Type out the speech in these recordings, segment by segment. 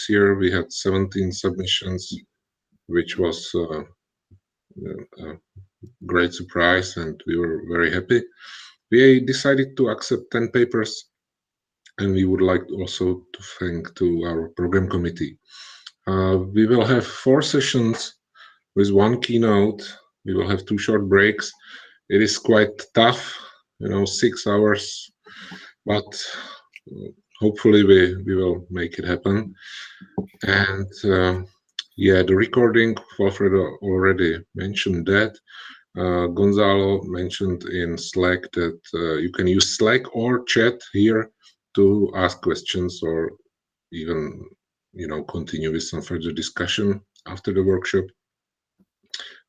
this year we had 17 submissions, which was a great surprise, and we were very happy. We decided to accept 10 papers, and we would like also to thank to our program committee. We will have 4 sessions with 1 keynote. We will have 2 short breaks. It is quite tough, 6 hours, but hopefully we will make it happen. And yeah, the recording, Alfredo already mentioned that. Gonzalo mentioned in Slack that you can use Slack or chat here to ask questions or even, continue with some further discussion after the workshop.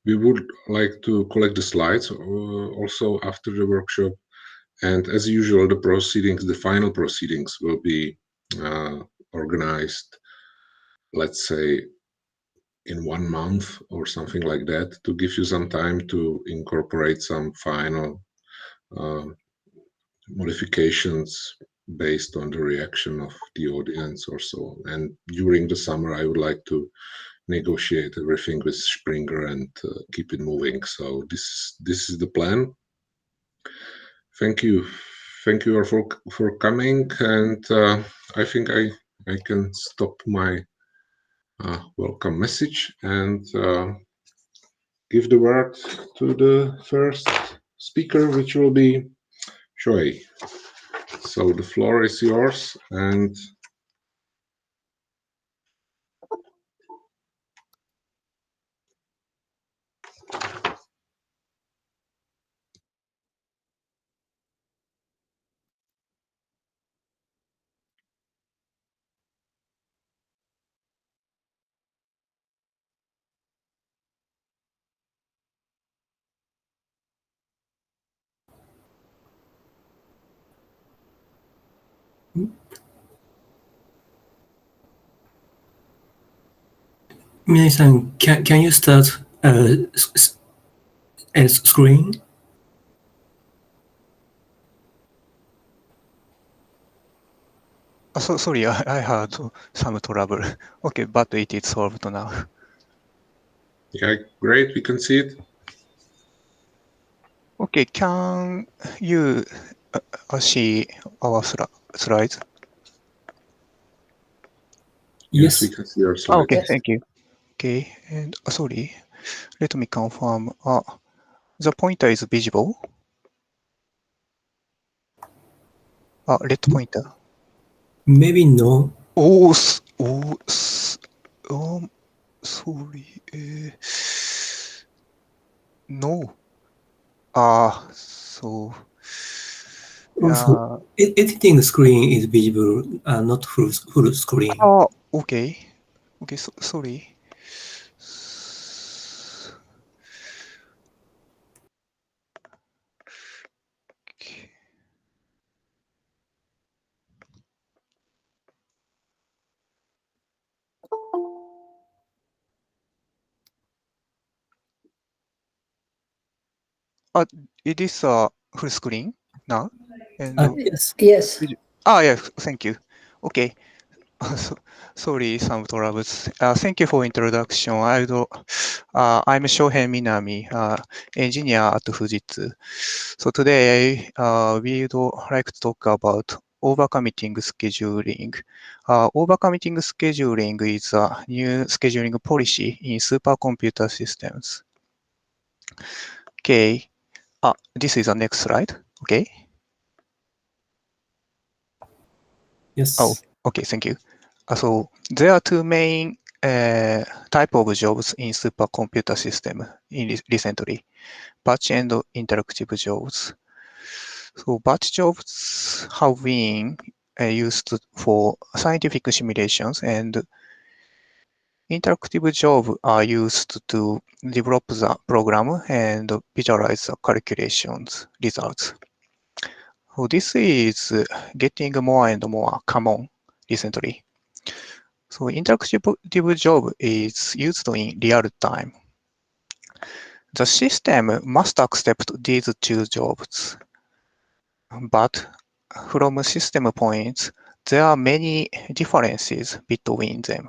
We would like to collect the slides also after the workshop. And as usual, the final proceedings will be organized, let's say, in 1 month or something like that, to give you some time to incorporate some final modifications based on the reaction of the audience or so on. And during the summer, I would like to negotiate everything with Springer and keep it moving. So this is the plan. Thank you all for coming, and I think I can stop my welcome message and give the word to the first speaker, which will be Shohei. So the floor is yours, and Minami-san, can you start screen? Sorry, I had some trouble. Okay, but it is solved now. Yeah, great, we can see it. Okay, can you see our slides? Yes, we can see your slides. Okay, thank you. Okay, and sorry, let me confirm. The pointer is visible. Red pointer. Maybe no. Sorry. No. So. Also, editing screen is visible, not full screen. Okay. Okay, sorry. It is full screen now. And yes. Yes. Yeah, thank you. Okay. Sorry, some troubles. Thank you for introduction. I'm Shohei Minami, engineer at Fujitsu. So today, we would like to talk about overcommitting scheduling. Overcommitting scheduling is a new scheduling policy in supercomputer systems. Okay. This is the next slide. Okay. Yes. Oh, okay. Thank you. So there are 2 main type of jobs in supercomputer system recently, batch and interactive jobs. So batch jobs have been used for scientific simulations, and interactive jobs are used to develop the program and visualize the calculations results. So this is getting more and more common recently. So interactive job is used in real time. The system must accept these 2 jobs, but from system points, there are many differences between them.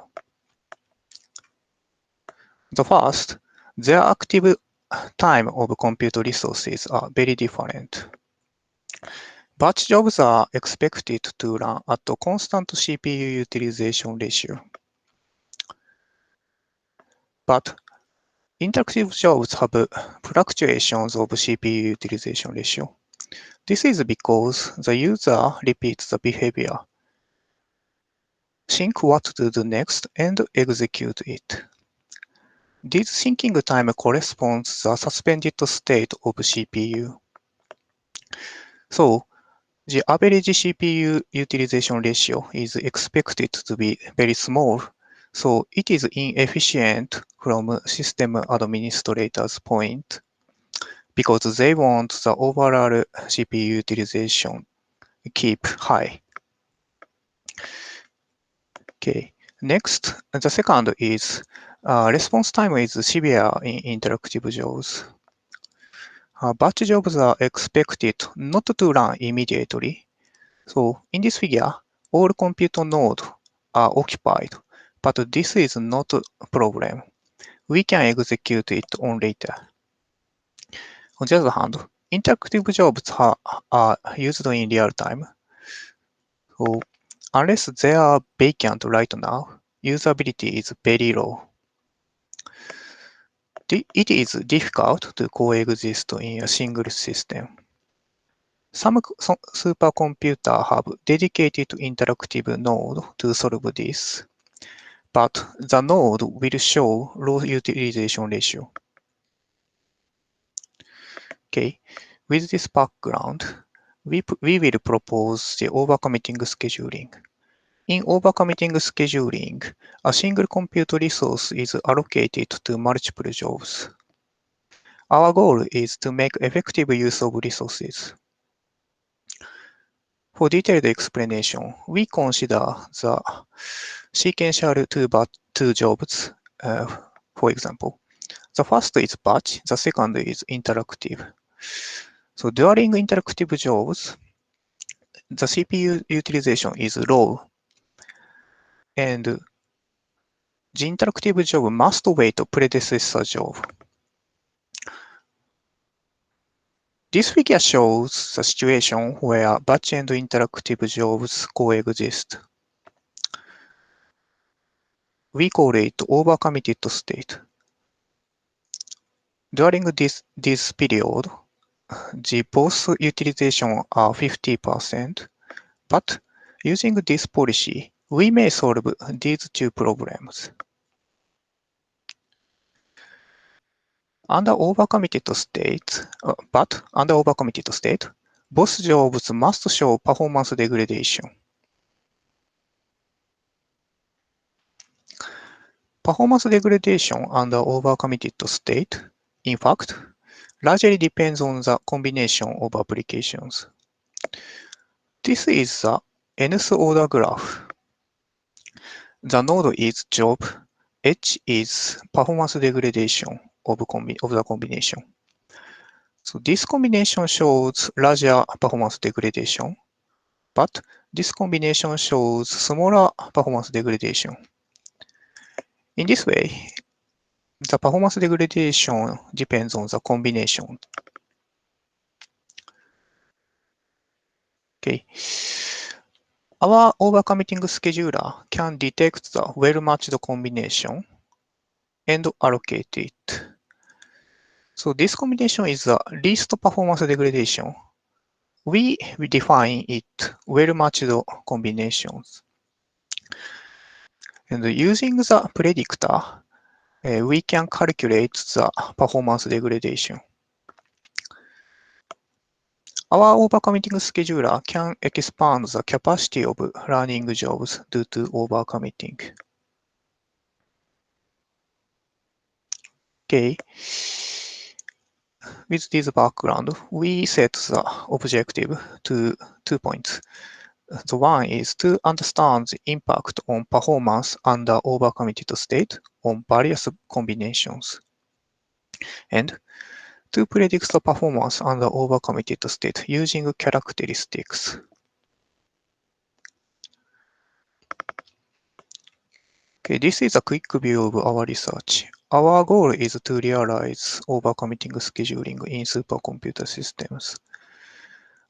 The first, their active time of compute resources are very different. Batch jobs are expected to run at a constant CPU utilization ratio. But interactive jobs have fluctuations of CPU utilization ratio. This is because the user repeats the behavior, think what to do next, and execute it. This thinking time corresponds to the suspended state of CPU. So, the average CPU utilization ratio is expected to be very small, so it is inefficient from a system administrator's point because they want the overall CPU utilization keep high. Okay, next, the second is response time is severe in interactive jobs. Batch jobs are expected not to run immediately. So in this figure, all compute nodes are occupied, but this is not a problem. We can execute it on later. On the other hand, interactive jobs are used in real time. So unless they are vacant right now, usability is very low. It is difficult to coexist in a single system. Some supercomputers have dedicated interactive node to solve this, but the node will show low utilization ratio. Okay, with this background, we will propose the overcommitting scheduling. In overcommitting scheduling, a single compute resource is allocated to multiple jobs. Our goal is to make effective use of resources. For detailed explanation, we consider the sequential two jobs, for example. The first is batch, the second is interactive. So during interactive jobs, the CPU utilization is low, and the interactive job must wait a predecessor job. This figure shows the situation where batch and interactive jobs coexist. We call it overcommitted state. During this period, the both utilization are 50%, but using this policy, we may solve these two problems. Under overcommitted state, both jobs must show performance degradation. Performance degradation under overcommitted state, in fact, largely depends on the combination of applications. This is the nth order graph. The node is job, H is performance degradation of the combination. So this combination shows larger performance degradation, but this combination shows smaller performance degradation. In this way, the performance degradation depends on the combination. Okay. Our overcommitting scheduler can detect the well-matched combination and allocate it. So this combination is the least performance degradation. We define it well-matched combinations. And using the predictor, we can calculate the performance degradation. Our overcommitting scheduler can expand the capacity of running jobs due to overcommitting. Okay. With this background, we set the objective to 2 points. The one is to understand the impact on performance under overcommitted state on various combinations, and to predict the performance under overcommitted state using characteristics. Okay, this is a quick view of our research. Our goal is to realize overcommitting scheduling in supercomputer systems.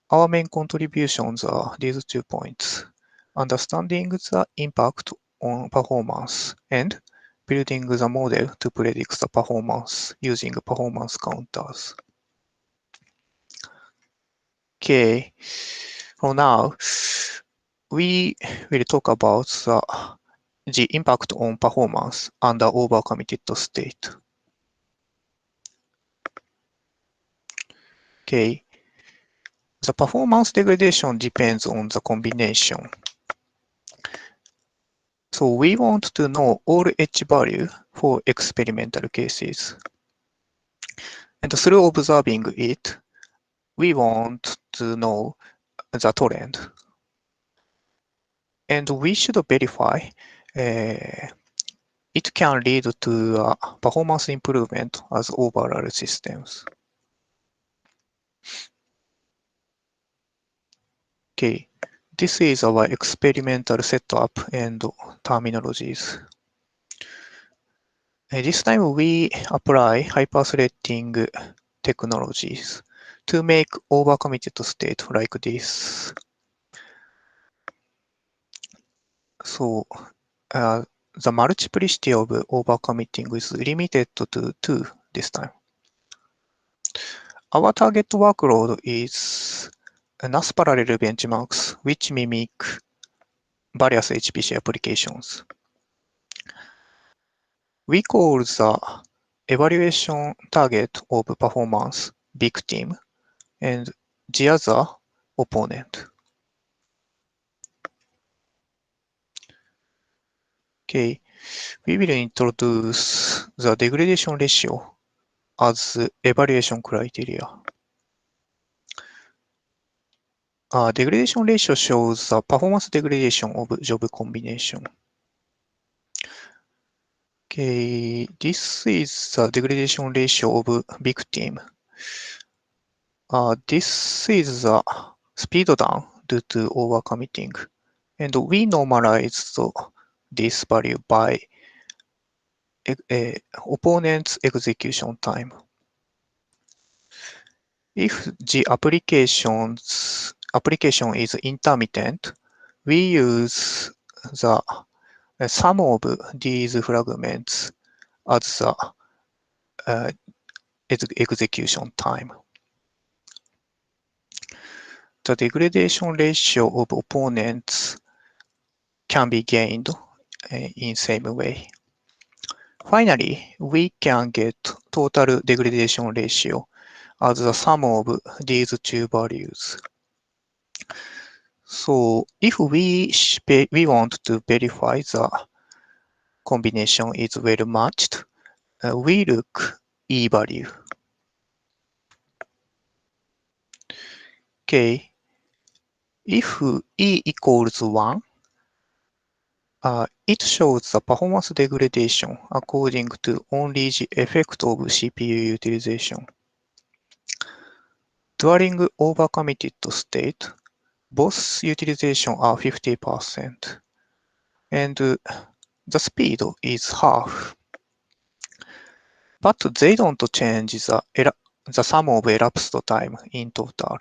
Our main contributions are these 2 points: understanding the impact on performance and building the model to predict the performance using performance counters. Okay, for now, we will talk about the impact on performance under overcommitted state. Okay, the performance degradation depends on the combination. So we want to know all H value for experimental cases. And through observing it, we want to know the trend. And we should verify it can lead to performance improvement as overall systems. Okay, this is our experimental setup and terminologies. This time we apply hyperthreading technologies to make overcommitted state like this. So the multiplicity of overcommitting is limited to 2 this time. Our target workload is NAS parallel benchmarks, which mimic various HPC applications. We call the evaluation target of performance victim and the other opponent. Okay, we will introduce the degradation ratio as evaluation criteria. Degradation ratio shows the performance degradation of job combination. Okay, this is the degradation ratio of victim. This is the speed down due to overcommitting, and we normalize this value by opponent's execution time. If the application is intermittent, we use the sum of these fragments as the execution time. The degradation ratio of opponents can be gained in same way. Finally, we can get total degradation ratio as the sum of these 2 values. So if we want to verify the combination is well matched, we look E value. Okay, if E equals 1, it shows the performance degradation according to only the effect of CPU utilization. During overcommitted state, both utilization are 50%, and the speed is half. But they don't change the sum of elapsed time in total.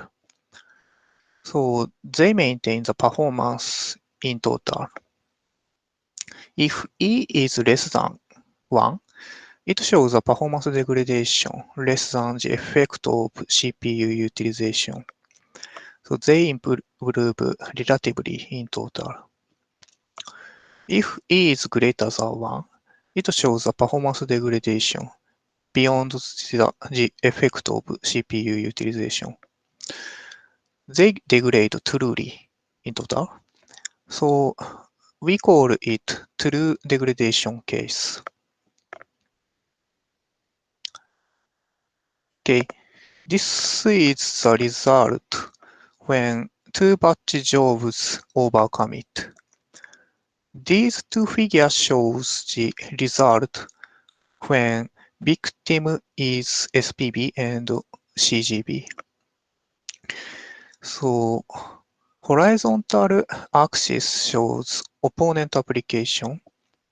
So they maintain the performance in total. If E is less than 1, it shows a performance degradation less than the effect of CPU utilization. So they improve relatively in total. If E is greater than 1, it shows a performance degradation beyond the effect of CPU utilization. They degrade truly in total. So we call it true degradation case. Okay, this is the result when 2 batch jobs overcommit. These 2 figures shows the result when victim is SPB and CGB. So horizontal axis shows opponent application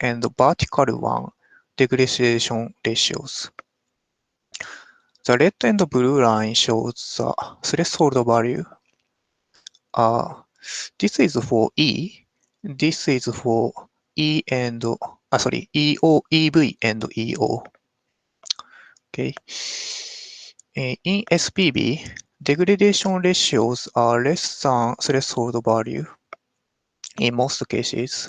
and vertical one degradation ratios. The red and blue line shows the threshold value. This is for E. This is for E and EV and EO. Okay. In SPB, degradation ratios are less than threshold value in most cases.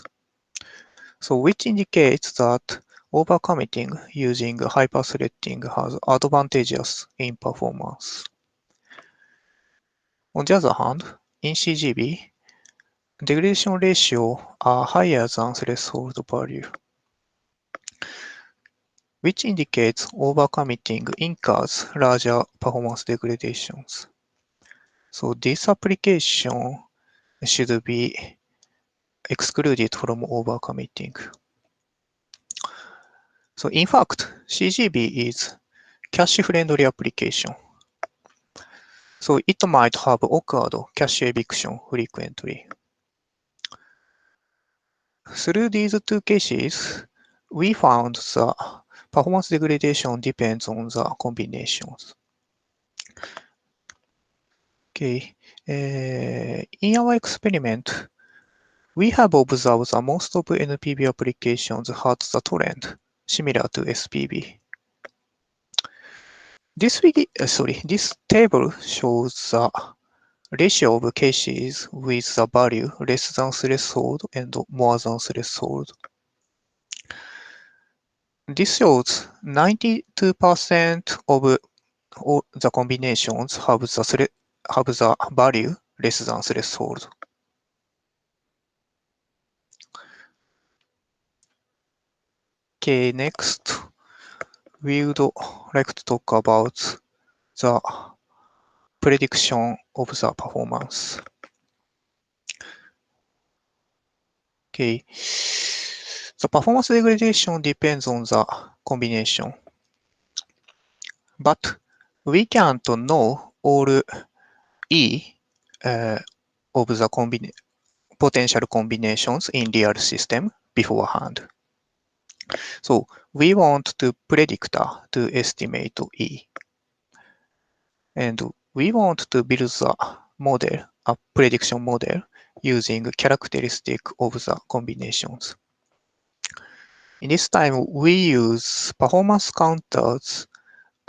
So which indicates that overcommitting using hyperthreading has advantages in performance. On the other hand, in CGB, degradation ratios are higher than threshold value, which indicates overcommitting incurs larger performance degradations. So this application should be excluded from overcommitting. So in fact, CGB is cache-friendly application. So it might have occurred cache eviction frequently. Through these two cases, we found the performance degradation depends on the combinations. Okay. In our experiment, we have observed that most of NPB applications had the trend similar to SPB. This table shows the ratio of cases with the value less than threshold and more than threshold. This shows 92% of all the combinations have the value less than threshold. Okay, next, we would like to talk about the prediction of the performance. Okay, the performance degradation depends on the combination, but we can't know all E of the potential combinations in real system beforehand. So we want to predict to estimate E. And we want to build the model, a prediction model, using characteristic of the combinations. In this time, we use performance counters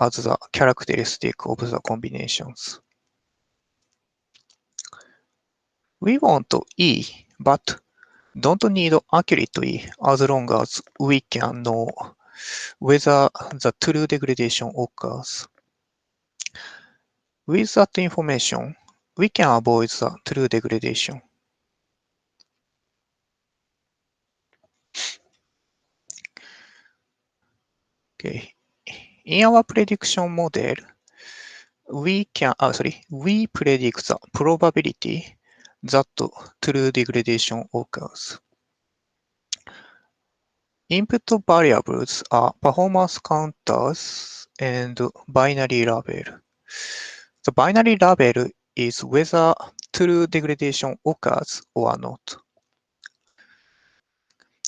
as the characteristic of the combinations. We want E, but don't need accurate E as long as we can know whether the true degradation occurs. With that information, we can avoid the true degradation. Okay. In our prediction model, we predict the probability that true degradation occurs. Input variables are performance counters and binary label. The binary label is whether true degradation occurs or not.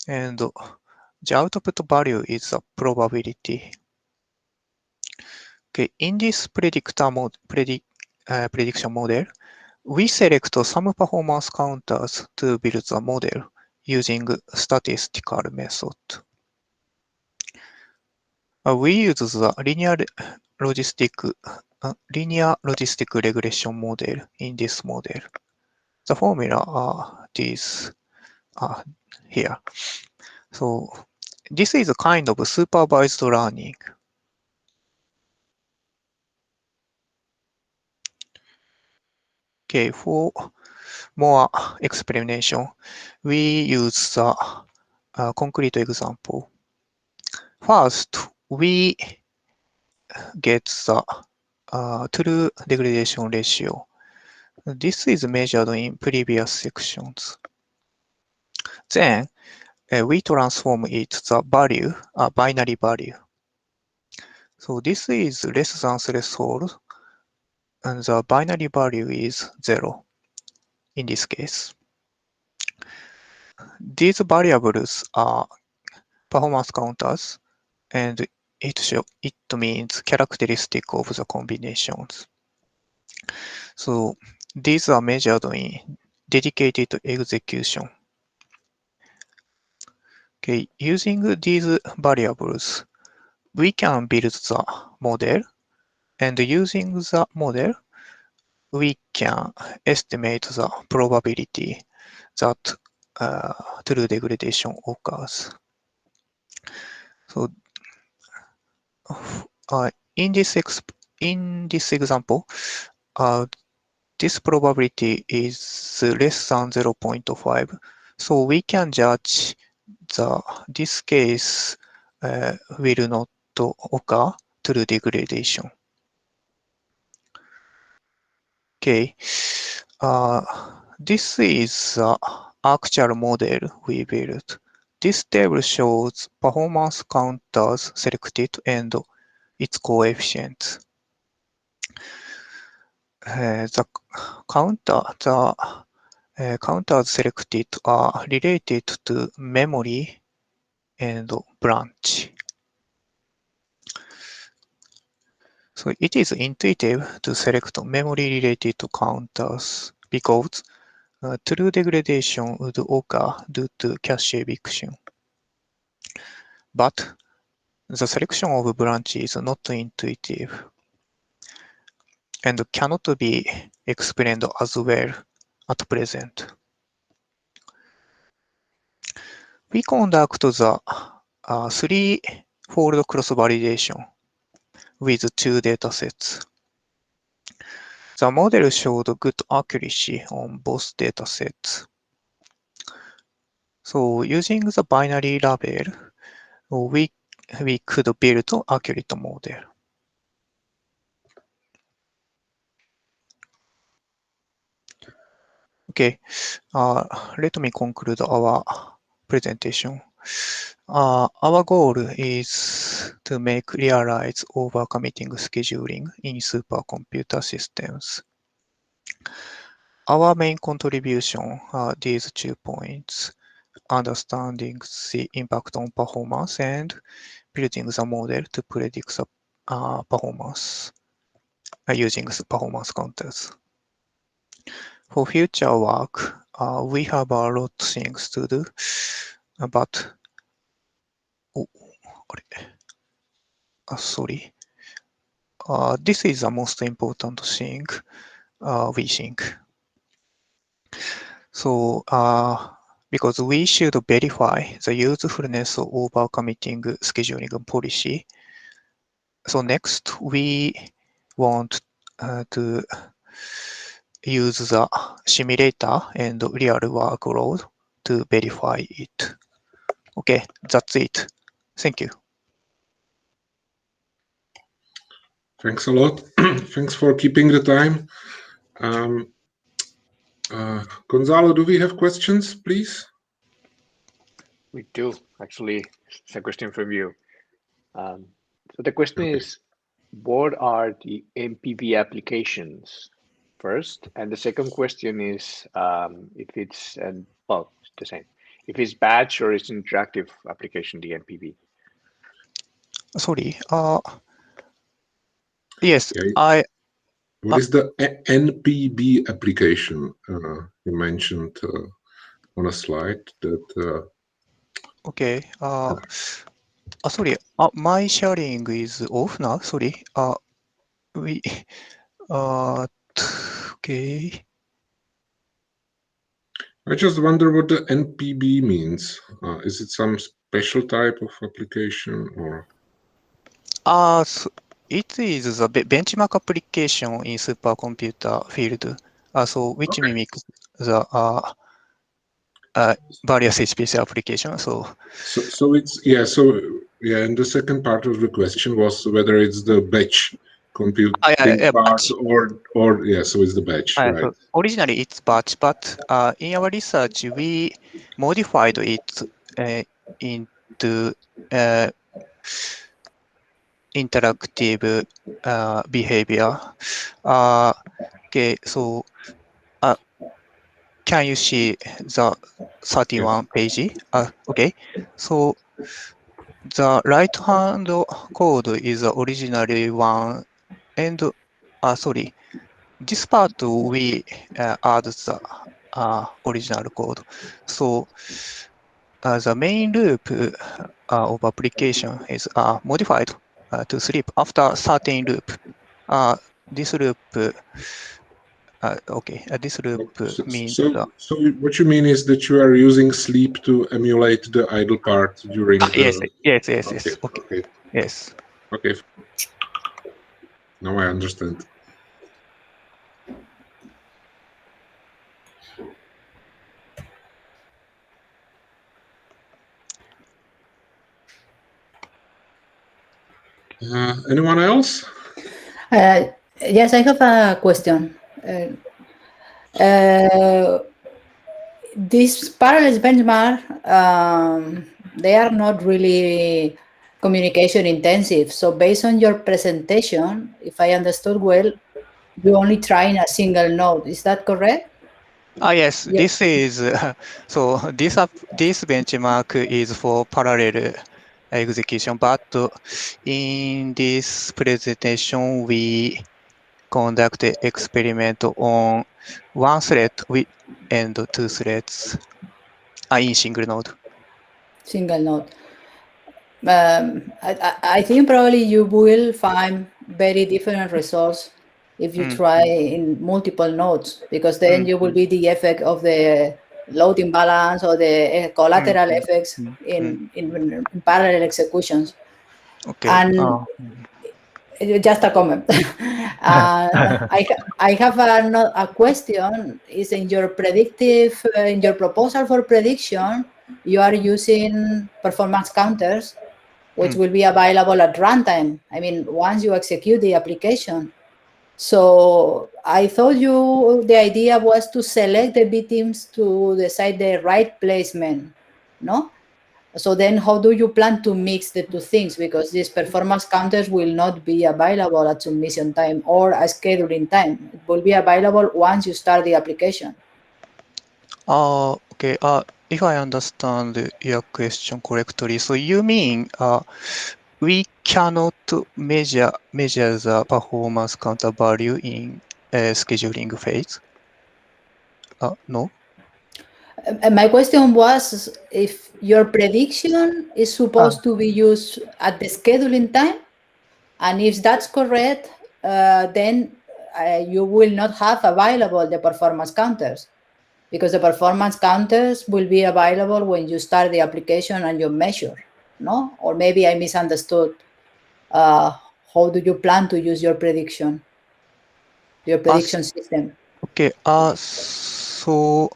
And the output value is the probability. Okay, in this prediction model, we select some performance counters to build the model using statistical method. We use the linear logistic regression model in this model. The formula are these here. So this is a kind of supervised learning. Okay, for more explanation, we use the concrete example. First, we get the true degradation ratio. This is measured in previous sections. Then, we transform it the value, a binary value. So this is less than threshold, and the binary value is 0 in this case. These variables are performance counters, and it means characteristic of the combinations. So these are measured in dedicated execution. Okay, using these variables, we can build the model, and using the model, we can estimate the probability that true degradation occurs. So in this example, this probability is less than 0.5. So we can judge this case will not occur true degradation. Okay, this is the actual model we built. This table shows performance counters selected and its coefficients. The counters selected are related to memory and branch. So it is intuitive to select memory-related counters because true degradation would occur due to cache eviction. But the selection of branch is not intuitive and cannot be explained as well at present. We conduct the three-fold cross-validation with two datasets. The model showed good accuracy on both datasets. So using the binary label, we could build an accurate model. Okay, let me conclude our presentation. Our goal is to make realize overcommitting scheduling in supercomputer systems. Our main contribution are these 2 points: understanding the impact on performance and building the model to predict the performance using the performance counters. For future work, we have a lot of things to do, but sorry. This is the most important thing we think. So because we should verify the usefulness of overcommitting scheduling policy. So next, we want to use the simulator and real workload to verify it. Okay, that's it. Thank you. Thanks a lot. Thanks for keeping the time. Gonzalo, do we have questions, please? We do, actually. It's a question from you. So the question is, what are the MPV applications first? And the second question is if it's, well, it's the same. If it's batch or it's interactive application, the MPV. Sorry. Yes, okay. What is the NPB application you mentioned on a slide that? Okay. Sorry. My sharing is off now. Sorry. Okay. I just wonder what the NPB means. Is it some special type of application or? So it is the benchmark application in supercomputer field. So which mimics the various HPC applications. So it's and the second part of the question was whether it's the batch computing part or so it's the batch, right? So originally it's batch, but in our research we modified it into interactive behavior. Okay, so can you see the 31 page? Okay, so the right-hand code is originally one, and sorry, this part we add the original code. So the main loop of application is modified to sleep after certain loop. This loop, this loop means So what you mean is that you are using sleep to emulate the idle part during yes. Okay. Okay. Okay. Yes. Okay. Now I understand. Anyone else? Yes, I have a question. These parallel benchmark, they are not really communication intensive. So based on your presentation, if I understood well, you only trying a single node. Is that correct? Yes, Yeah. this is so this benchmark is for parallel execution, but in this presentation we conduct experiment on one thread and two threads in single node. Single node. I think probably you will find very different results if you try in multiple nodes, because then you will be the effect of the load imbalance or the collateral effects in parallel executions. Okay. And just a comment. I have a question. Is in your predictive, in your proposal for prediction, you are using performance counters, which will be available at runtime. I mean, once you execute the application. So I thought the idea was to select the victims to decide the right placement, no? So then how do you plan to mix the two things? Because these performance counters will not be available at submission time or at scheduling time. It will be available once you start the application. Okay. If I understand your question correctly, so you mean we cannot measure the performance counter value in scheduling phase? No. My question was if your prediction is supposed to be used at the scheduling time, and if that's correct, then you will not have available the performance counters, because the performance counters will be available when you start the application and you measure, no? Or maybe I misunderstood. How do you plan to use your prediction system? Okay. So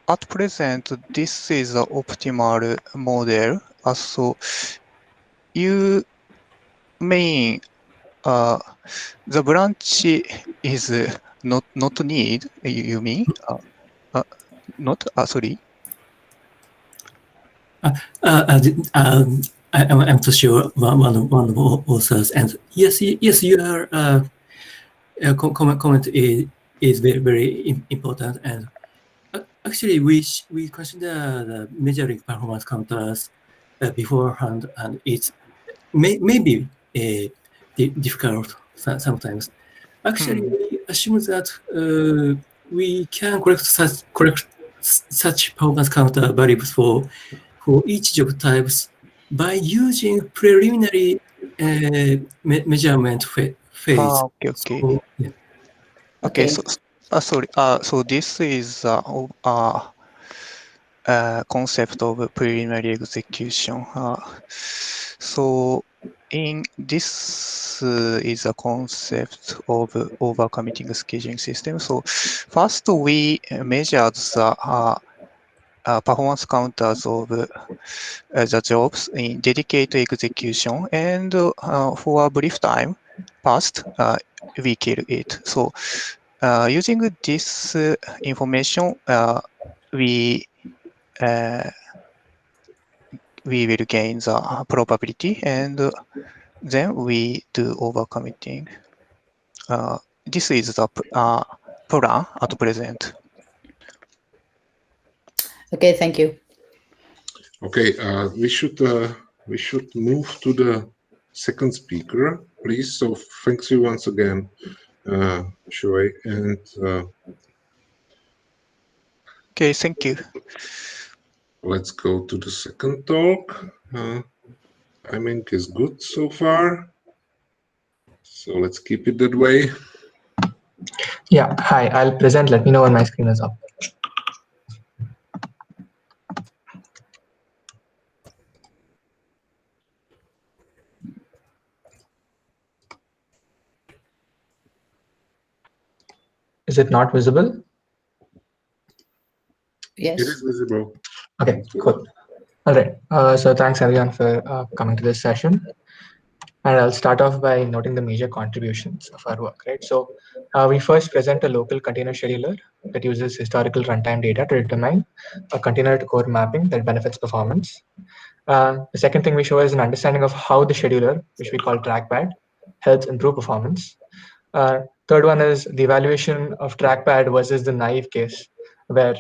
at present, this is the optimal model. So you mean the branch is not need. You mean not? Sorry. I'm Toshio, one of the authors, and yes, your comment is very important. And actually, we consider the measuring performance counters beforehand, and it's maybe difficult sometimes. Actually, we assume that we can correct such performance counter variables for each job types by using preliminary measurement phase. Okay. So, yeah. Okay. So sorry. So this is concept of preliminary execution. So in this is a concept of overcommitting scheduling system. So first we measured the performance counters of the jobs in dedicated execution, and for a brief time passed, we kill it. So using this information, we will gain the probability, and then we do overcommitting. This is the plan at present. Okay, thank you. Okay, we should move to the second speaker, please. So thanks you once again, Shohei, and Okay, thank you. let's go to the second talk. Timing is good so far, so let's keep it that way. Yeah, hi, I'll present. Let me know when my screen is up. Is it not visible? Yes. It is visible. Okay, cool. All right. So thanks everyone for coming to this session. And I'll start off by noting the major contributions of our work, right? So we first present a local container scheduler that uses historical runtime data to determine a container to core mapping that benefits performance. The second thing we show is an understanding of how the scheduler, which we call Trackpad, helps improve performance. Third one is the evaluation of Trackpad versus the naive case, where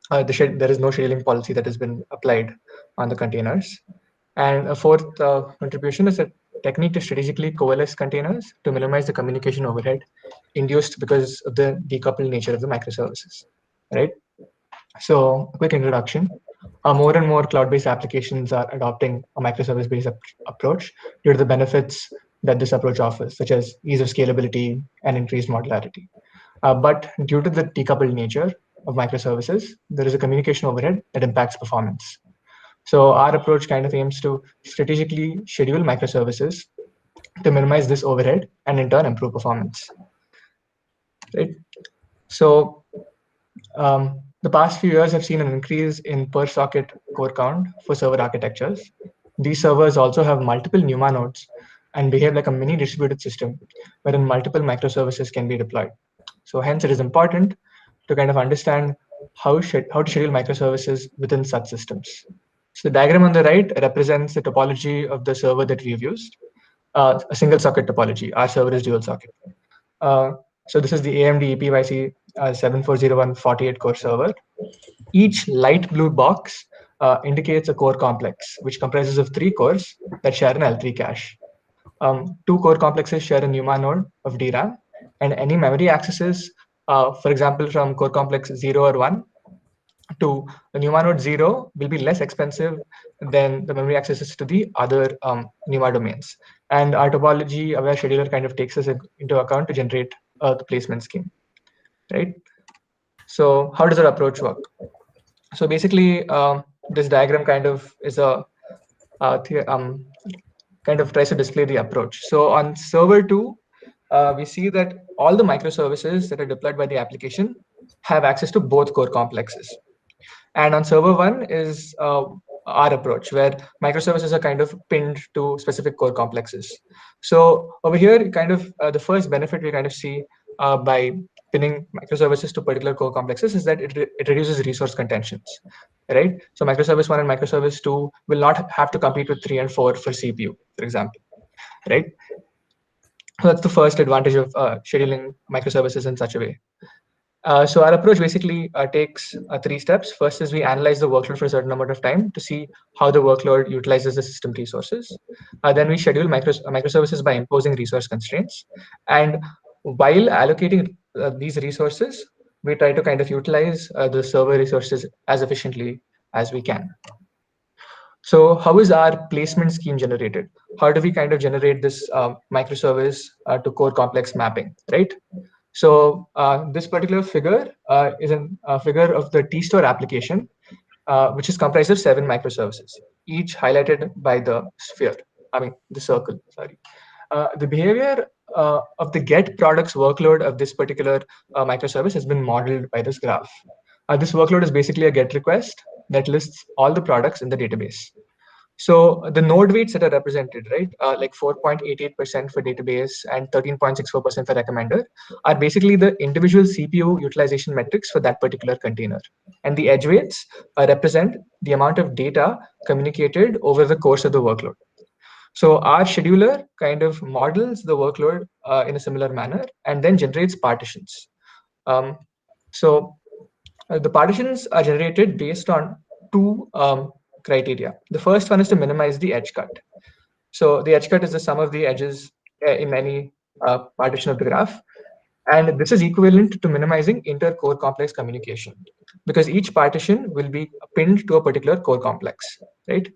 there is no scheduling policy that has been applied on the containers. And a fourth contribution is a technique to strategically coalesce containers to minimize the communication overhead induced because of the decoupled nature of the microservices, right? So, quick introduction. More and more cloud-based applications are adopting a microservice-based approach due to the benefits that this approach offers, such as ease of scalability and increased modularity. But due to the decoupled nature of microservices, there is a communication overhead that impacts performance. So our approach kind of aims to strategically schedule microservices to minimize this overhead and in turn improve performance. Right. So the past few years have seen an increase in per socket core count for server architectures. These servers also have multiple NUMA nodes and behave like a mini distributed system wherein multiple microservices can be deployed. So hence it is important to kind of understand how to schedule microservices within such systems. So the diagram on the right represents the topology of the server that we've used, a single socket topology. Our server is dual socket. So this is the AMD EPYC 7401 48 core server. Each light blue box indicates a core complex, which comprises of 3 cores that share an L3 cache. 2 core complexes share a NUMA node of DRAM, and any memory accesses, for example, from core complex 0 or 1 to the NUMA node 0 will be less expensive than the memory accesses to the other NUMA domains. And our topology aware scheduler kind of takes this into account to generate the placement scheme, right? So how does our approach work? So basically, this diagram kind of is a kind of tries to display the approach. So on server 2, we see that all the microservices that are deployed by the application have access to both core complexes. And on server 1 is our approach, where microservices are kind of pinned to specific core complexes. So over here, kind of the first benefit we kind of see by pinning microservices to particular core complexes is that it reduces resource contentions, right? So microservice 1 and microservice 2 will not have to compete with 3 and 4 for CPU, for example, right? So that's the first advantage of scheduling microservices in such a way. So our approach basically takes 3 steps. First is we analyze the workload for a certain amount of time to see how the workload utilizes the system resources. Then we schedule microservices by imposing resource constraints. And while allocating these resources, we try to kind of utilize the server resources as efficiently as we can. So how is our placement scheme generated? How do we kind of generate this microservice to core complex mapping, right? So this particular figure is a figure of the T-store application, which is comprised of 7 microservices, each highlighted by the sphere, the circle, sorry. The behavior of the get products workload of this particular microservice has been modeled by this graph. This workload is basically a get request that lists all the products in the database. So the node weights that are represented, right, like 4.88% for database and 13.64% for recommender, are basically the individual CPU utilization metrics for that particular container. And the edge weights represent the amount of data communicated over the course of the workload. So our scheduler kind of models the workload in a similar manner and then generates partitions. So the partitions are generated based on 2 criteria. The first one is to minimize the edge cut. So the edge cut is the sum of the edges in any partition of the graph. And this is equivalent to minimizing inter-core complex communication, because each partition will be pinned to a particular core complex, right?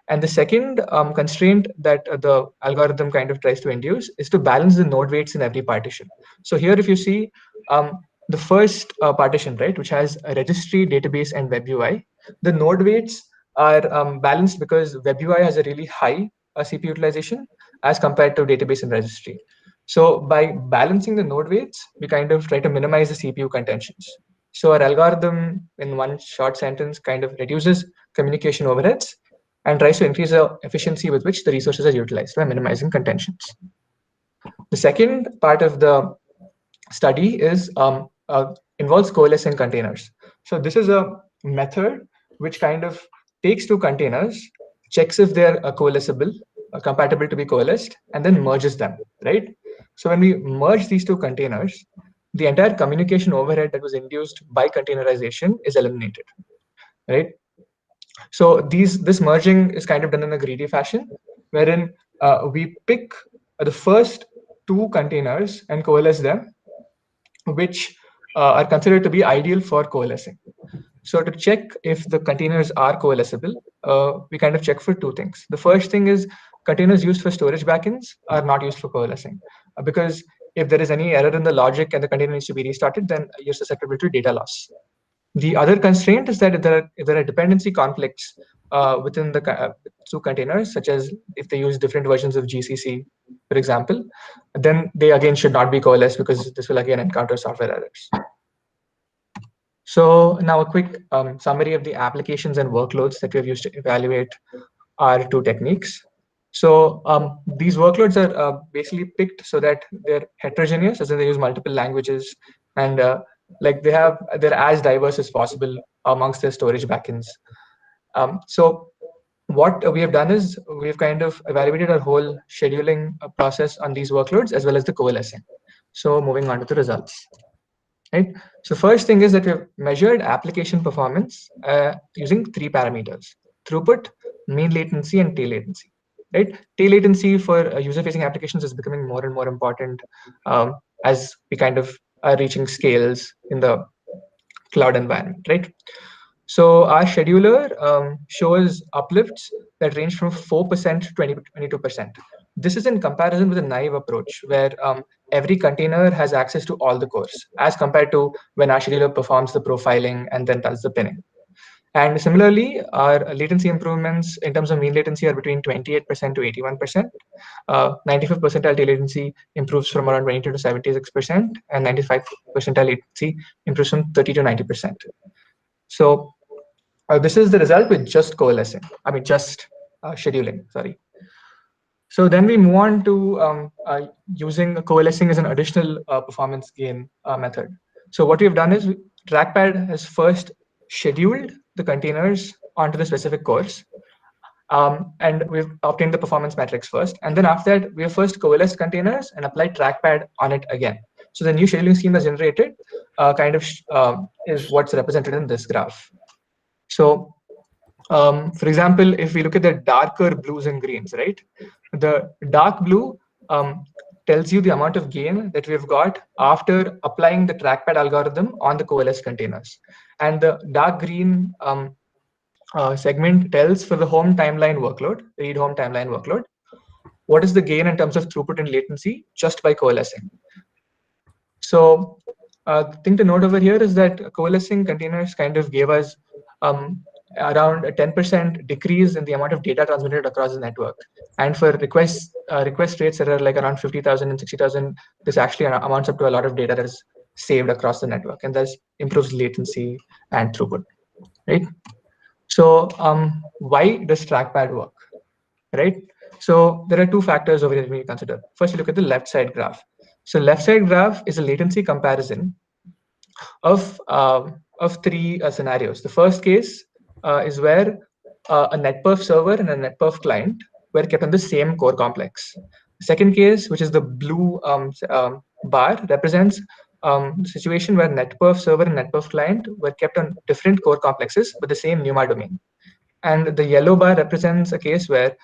And the second constraint that the algorithm kind of tries to induce is to balance the node weights in every partition. So here, if you see the first partition, right, which has a registry, database, and web UI, the node weights are balanced because web UI has a really high CPU utilization as compared to database and registry. So by balancing the node weights, we kind of try to minimize the CPU contentions. So our algorithm, in one short sentence, kind of reduces communication overheads and tries to increase the efficiency with which the resources are utilized by minimizing contentions. The second part of the study is involves coalescing containers. So this is a method which kind of takes two containers, checks if they're coalescible, compatible to be coalesced, and then merges them, right? So when we merge these two containers, the entire communication overhead that was induced by containerization is eliminated, right? So this merging is kind of done in a greedy fashion, wherein we pick the first two containers and coalesce them, which are considered to be ideal for coalescing. So to check if the containers are coalescible, we kind of check for two things. The first thing is containers used for storage backends are not used for coalescing, because if there is any error in the logic and the container needs to be restarted, then you're susceptible to data loss. The other constraint is that if there are dependency conflicts within the two containers, such as if they use different versions of GCC, for example, then they again should not be coalesced, because this will again encounter software errors. So now a quick summary of the applications and workloads that we've used to evaluate our two techniques. So these workloads are basically picked so that they're heterogeneous, as in they use multiple languages, and like they're as diverse as possible amongst their storage backends. So what we have done is we've kind of evaluated our whole scheduling process on these workloads as well as the coalescing. So moving on to the results. Right. So first thing is that we've measured application performance using three parameters: throughput, mean latency, and tail latency. Right. Tail latency for user-facing applications is becoming more and more important as we kind of are reaching scales in the cloud environment. Right. So our scheduler shows uplifts that range from 4% to 22%. This is in comparison with a naive approach, where every container has access to all the cores, as compared to when our scheduler performs the profiling and then does the pinning. And similarly, our latency improvements in terms of mean latency are between 28% to 81%. 95th percentile tail latency improves from around 22 to 76%, and 95th percentile latency improves from 30 to 90%. So this is the result with just coalescing. I mean, just scheduling. Sorry. So then we move on to using coalescing as an additional performance gain method. So what we've done is Trackpad has first scheduled the containers onto the specific cores, and we've obtained the performance metrics first. And then after that, we have first coalesced containers and applied Trackpad on it again. So the new scheduling scheme that's generated is what's represented in this graph. So, for example, if we look at the darker blues and greens, right? The dark blue tells you the amount of gain that we've got after applying the Trackpad algorithm on the coalesced containers. And the dark green segment tells for the home timeline workload, read home timeline workload, what is the gain in terms of throughput and latency just by coalescing. So the thing to note over here is that coalescing containers kind of gave us around a 10% decrease in the amount of data transmitted across the network. And for request rates that are like around 50,000 and 60,000, this actually amounts up to a lot of data that is saved across the network, and thus improves latency and throughput, right? So why does Trackpad work, right? So there are two factors over here we consider. First, you look at the left side graph. So left side graph is a latency comparison of three scenarios. The first case is where a NetPerf server and a NetPerf client were kept on the same core complex. The second case, which is the blue bar, represents the situation where NetPerf server and NetPerf client were kept on different core complexes with the same NUMA domain. And the yellow bar represents a case where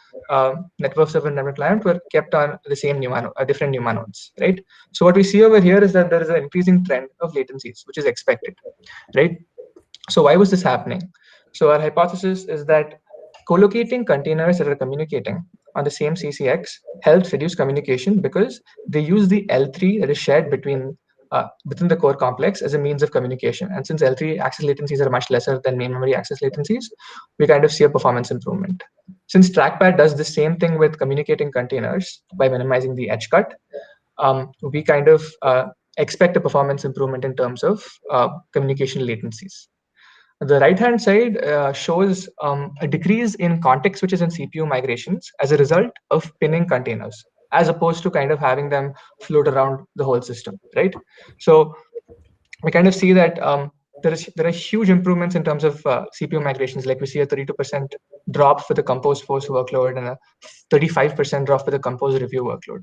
network server and network client were kept on the same different NUMA nodes, right? So what we see over here is that there is an increasing trend of latencies, which is expected, right? So why was this happening? So our hypothesis is that co-locating containers that are communicating on the same CCX helps reduce communication because they use the L3 that is shared between within the core complex as a means of communication. And since L3 access latencies are much lesser than main memory access latencies, we kind of see a performance improvement. Since Trackpad does the same thing with communicating containers by minimizing the edge cut, we kind of expect a performance improvement in terms of communication latencies. The right-hand side shows a decrease in context switches and CPU migrations as a result of pinning containers, as opposed to kind of having them float around the whole system, right? So we kind of see that there are huge improvements in terms of CPU migrations. Like we see a 32% drop for the compose force workload and a 35% drop for the compose review workload.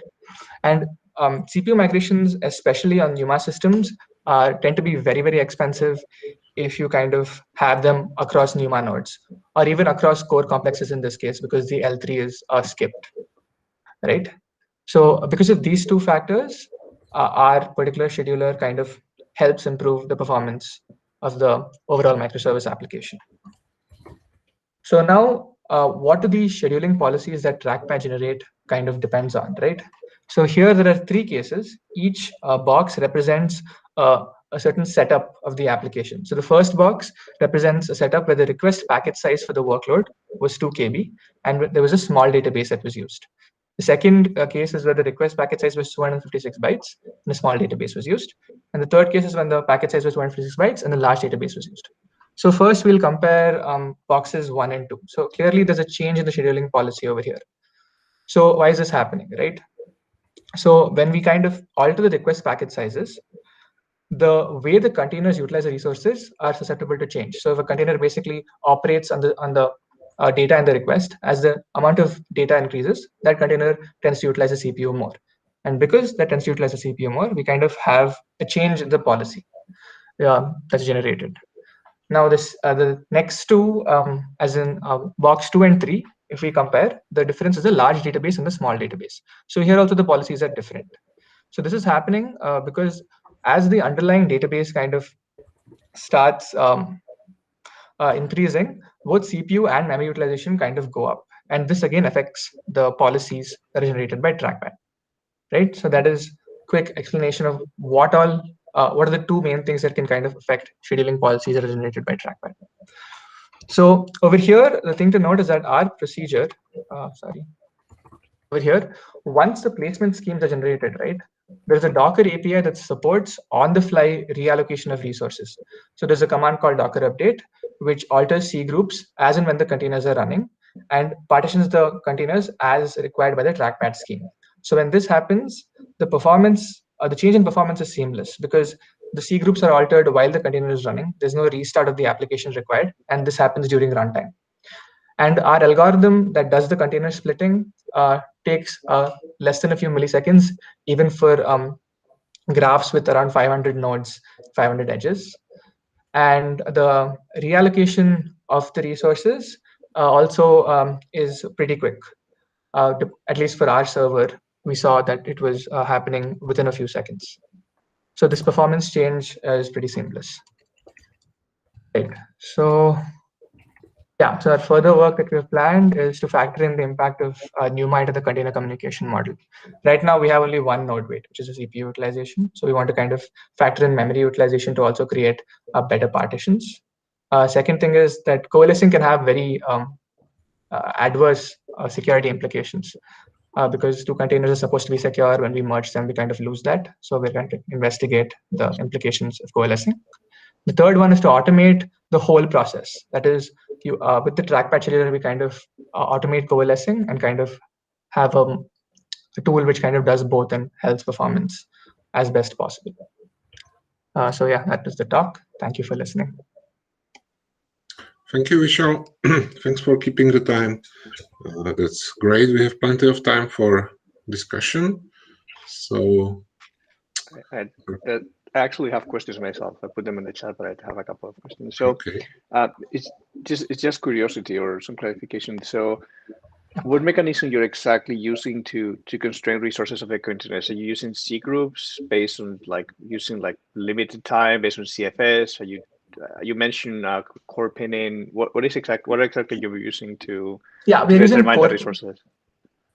And CPU migrations, especially on NUMA systems, tend to be very, very expensive if you kind of have them across NUMA nodes, or even across core complexes in this case, because the L3 is skipped, right? So because of these two factors, our particular scheduler kind of helps improve the performance of the overall microservice application. So now, what do these scheduling policies that Trackpad generate kind of depends on, right? So here there are three cases. Each box represents a certain setup of the application. So the first box represents a setup where the request packet size for the workload was 2 KB, and there was a small database that was used. The second case is where the request packet size was 256 bytes, and a small database was used. And the third case is when the packet size was 256 bytes, and a large database was used. So first, we'll compare boxes 1 and 2. So clearly, there's a change in the scheduling policy over here. So why is this happening, right? So when we kind of alter the request packet sizes, the way the containers utilize the resources are susceptible to change. So if a container basically operates on the data in the request, as the amount of data increases, that container tends to utilize the CPU more. And because that tends to utilize the CPU more, we kind of have a change in the policy that's generated. Now this the next two, as in box 2 and 3, if we compare, the difference is a large database and the small database. So here also the policies are different. So this is happening because as the underlying database kind of starts increasing, both CPU and memory utilization kind of go up. And this again affects the policies that are generated by Trackpad, right? So that is quick explanation of what are the two main things that can kind of affect scheduling policies that are generated by Trackpad. So over here, the thing to note is that our procedure, over here, once the placement schemes are generated, right, there's a Docker API that supports on-the-fly reallocation of resources. So there's a command called Docker update, which alters C groups as and when the containers are running and partitions the containers as required by the Trackpad scheme. So when this happens, the performance, the change in performance is seamless because the C groups are altered while the container is running. There's no restart of the application required, and this happens during runtime. And our algorithm that does the container splitting takes less than a few milliseconds, even for graphs with around 500 nodes, 500 edges. And the reallocation of the resources also is pretty quick. At least for our server, we saw that it was happening within a few seconds. So this performance change is pretty seamless. Right. So yeah, so our further work that we have planned is to factor in the impact of NUMA into the container communication model. Right now, we have only one node weight, which is a CPU utilization. So we want to kind of factor in memory utilization to also create better partitions. Second thing is that coalescing can have very adverse security implications because two containers are supposed to be secure. When we merge them, we kind of lose that. So we're going to investigate the implications of coalescing. The third one is to automate the whole process. That is, with the Trackpad scheduler, we kind of automate coalescing and kind of have a tool which kind of does both and helps performance as best possible. So yeah, that was the talk. Thank you for listening. Thank you, Vishal. Thanks for keeping the time. That's great. We have plenty of time for discussion. So I actually have questions myself. I put them in the chat, but I have a couple of questions. So Okay. it's just curiosity or some clarification. So what mechanism you're exactly using to constrain resources of the containers? Are you using C groups based on using limited time based on CFS? Are you mentioned core pinning? What exactly you're using to we're using determine the resources?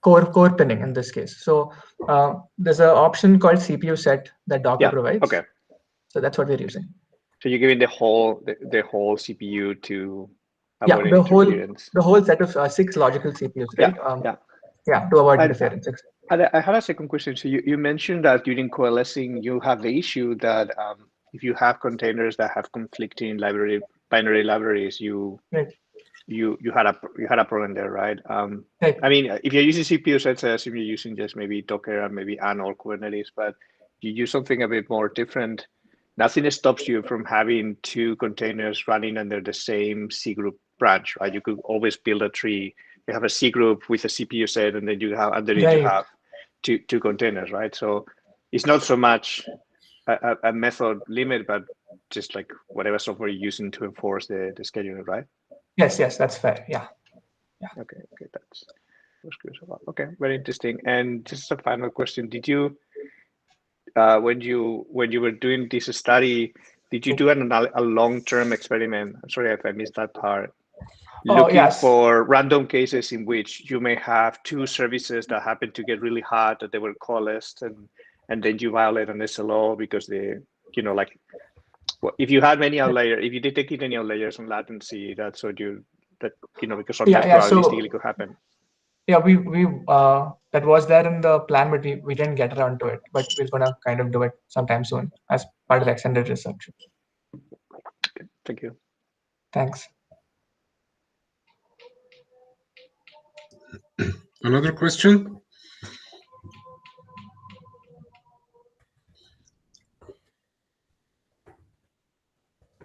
Core pinning in this case. So there's an option called CPU set that Docker provides. Okay. So that's what we're using. So you're giving the whole CPU to avoid interference. The whole set of 6 logical CPUs, right? To avoid interference. I had a second question. So you mentioned that during coalescing, you have the issue that if you have containers that have conflicting binary libraries, you had a problem there, right? I mean, if you're using CPU sets, I assume you're using just maybe Docker and maybe or Kubernetes, but you use something a bit more different. Nothing stops you from having 2 containers running under the same C group branch, right? You could always build a tree. You have a C group with a CPU set, and then you have underneath you have two containers, right? So it's not so much a method limit, but just like whatever software you're using to enforce the scheduling, right? Yes, that's fair. Yeah. Okay, that's good. Okay, very interesting. And just a final question: did you, when you were doing this study, did you do a long-term experiment? I'm sorry if I missed that part. Looking for random cases in which you may have 2 services that happen to get really hot, that they were coalesced, and then you violate an SLO because they, if you had many outliers, if you detected any outliers on latency, that's what because sometimes probabilistically could happen. Yeah, we that was there in the plan, but we didn't get around to it. But we're gonna kind of do it sometime soon as part of the extended research. Okay, thank you. Thanks. Another question?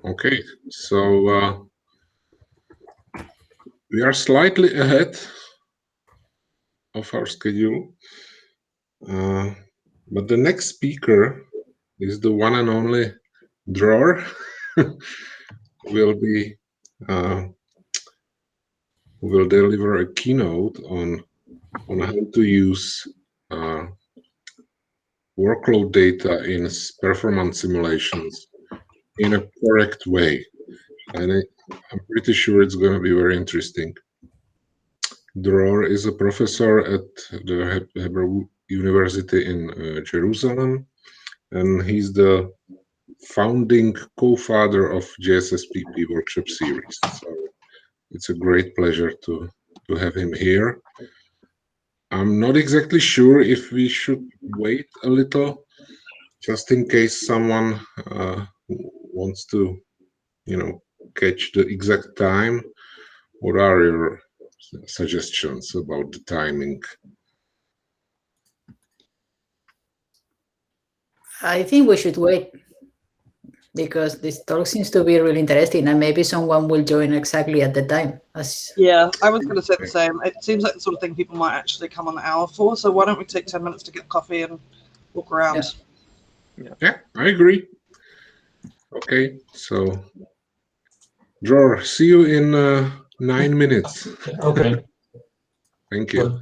Okay, so we are slightly ahead of our schedule, but the next speaker is the one and only Dror. will deliver a keynote on how to use workload data in performance simulations in a correct way, and I'm pretty sure it's going to be very interesting. Dror is a professor at the Hebrew University in Jerusalem, and he's the founding co-father of JSSPP workshop series. So it's a great pleasure to have him here. I'm not exactly sure if we should wait a little, just in case someone wants to, catch the exact time. What are your suggestions about the timing? I think we should wait because this talk seems to be really interesting, and maybe someone will join exactly at the time. Yeah, I was going to say the same. It seems like the sort of thing people might actually come on the hour for. So why don't we take 10 minutes to get coffee and walk around? Yeah, I agree. Okay, so Dror, see you in 9 minutes. Okay. Thank you. Well,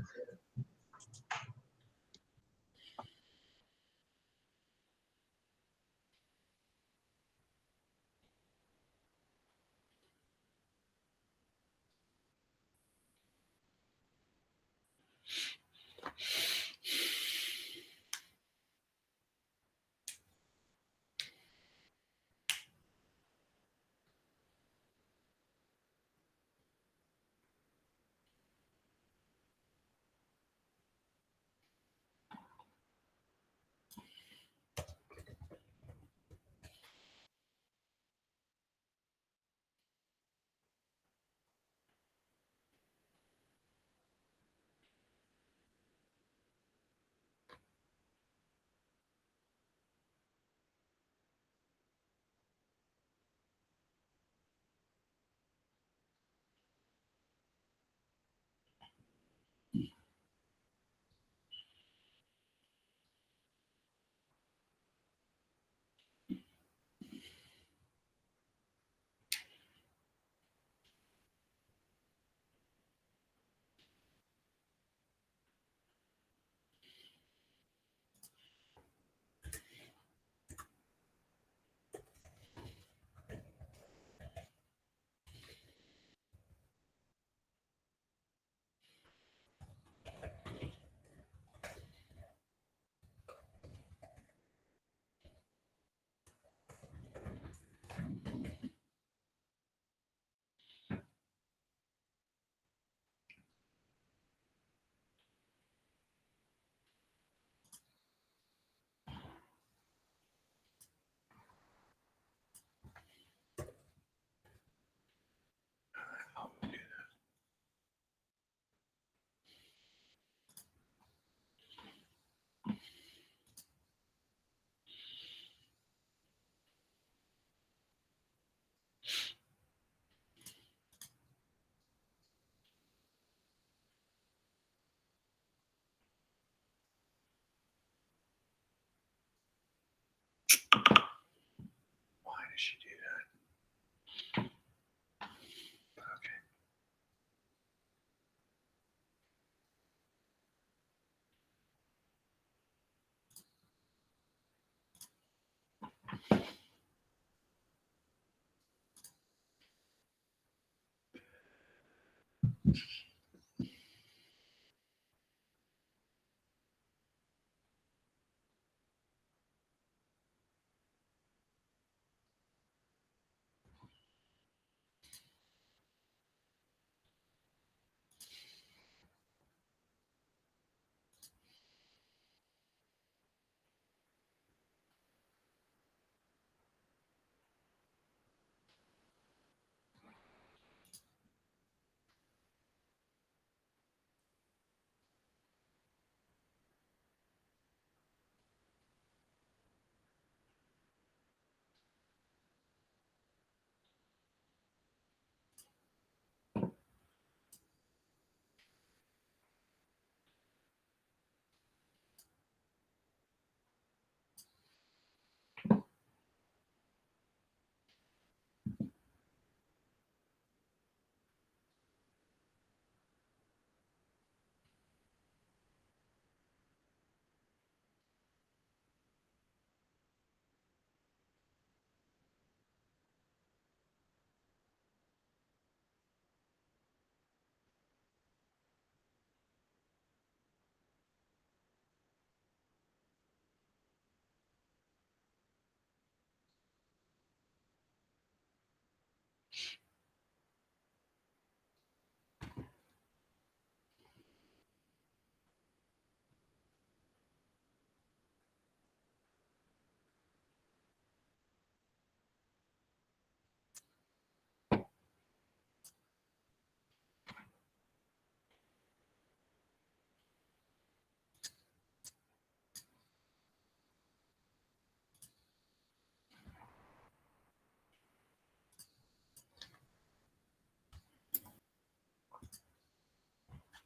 she do that? Okay.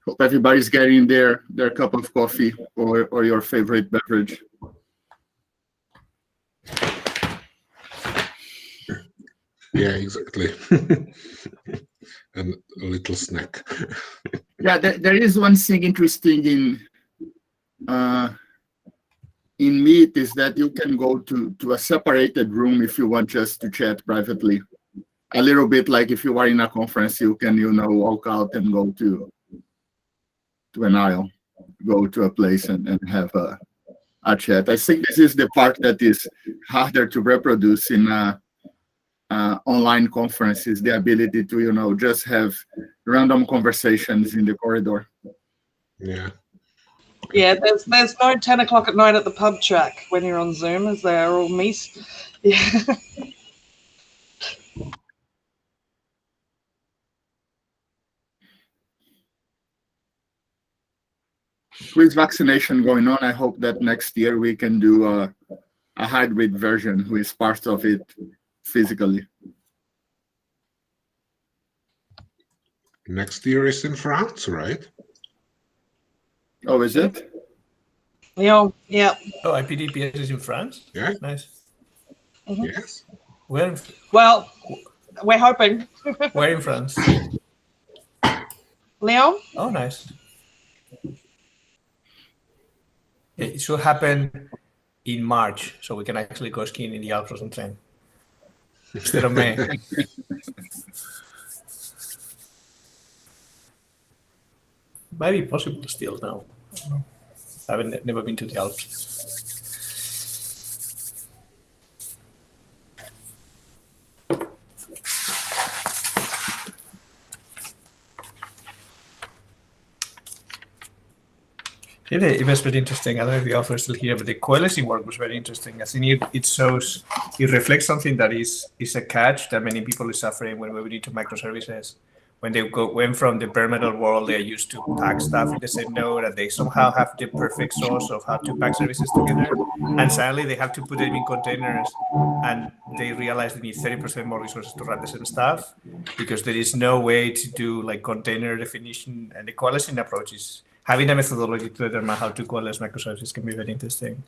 Hope everybody's getting their cup of coffee or your favorite beverage. Yeah, exactly. And a little snack. Yeah, there is one thing interesting in Meet is that you can go to a separated room if you want just to chat privately. A little bit like if you are in a conference, you can, walk out and go to an aisle, go to a place and have a chat. I think this is the part that is harder to reproduce in online conferences, the ability to, just have random conversations in the corridor. Yeah. Yeah, there's no 10 o'clock at night at the pub track when you're on Zoom, as they are all meet. Yeah. With vaccination going on, I hope that next year we can do a hybrid version with part of it physically. Next year is in France, right? Oh, is it? Yeah. Oh, IPDPS is in France? Yeah. Nice. Mhm. Yes. Where, Well, we're hoping. where in France? Leon? Oh, nice. It should happen in March, so we can actually go skiing in the Alps or something. Instead of May. Might be possible still now. I haven't never been to the Alps. Yeah, it was very interesting. I don't know if the author is still here, but the coalescing work was very interesting. I think it shows, it reflects something that is a catch that many people are suffering when we need to microservices. When they went from the bare metal world, they're used to pack stuff in the same node, and they somehow have the perfect source of how to pack services together. And suddenly they have to put them in containers, and they realize they need 30% more resources to run the same stuff because there is no way to do like container definition. And the coalescing approach is having a methodology to determine how to coalesce microservices can be very interesting.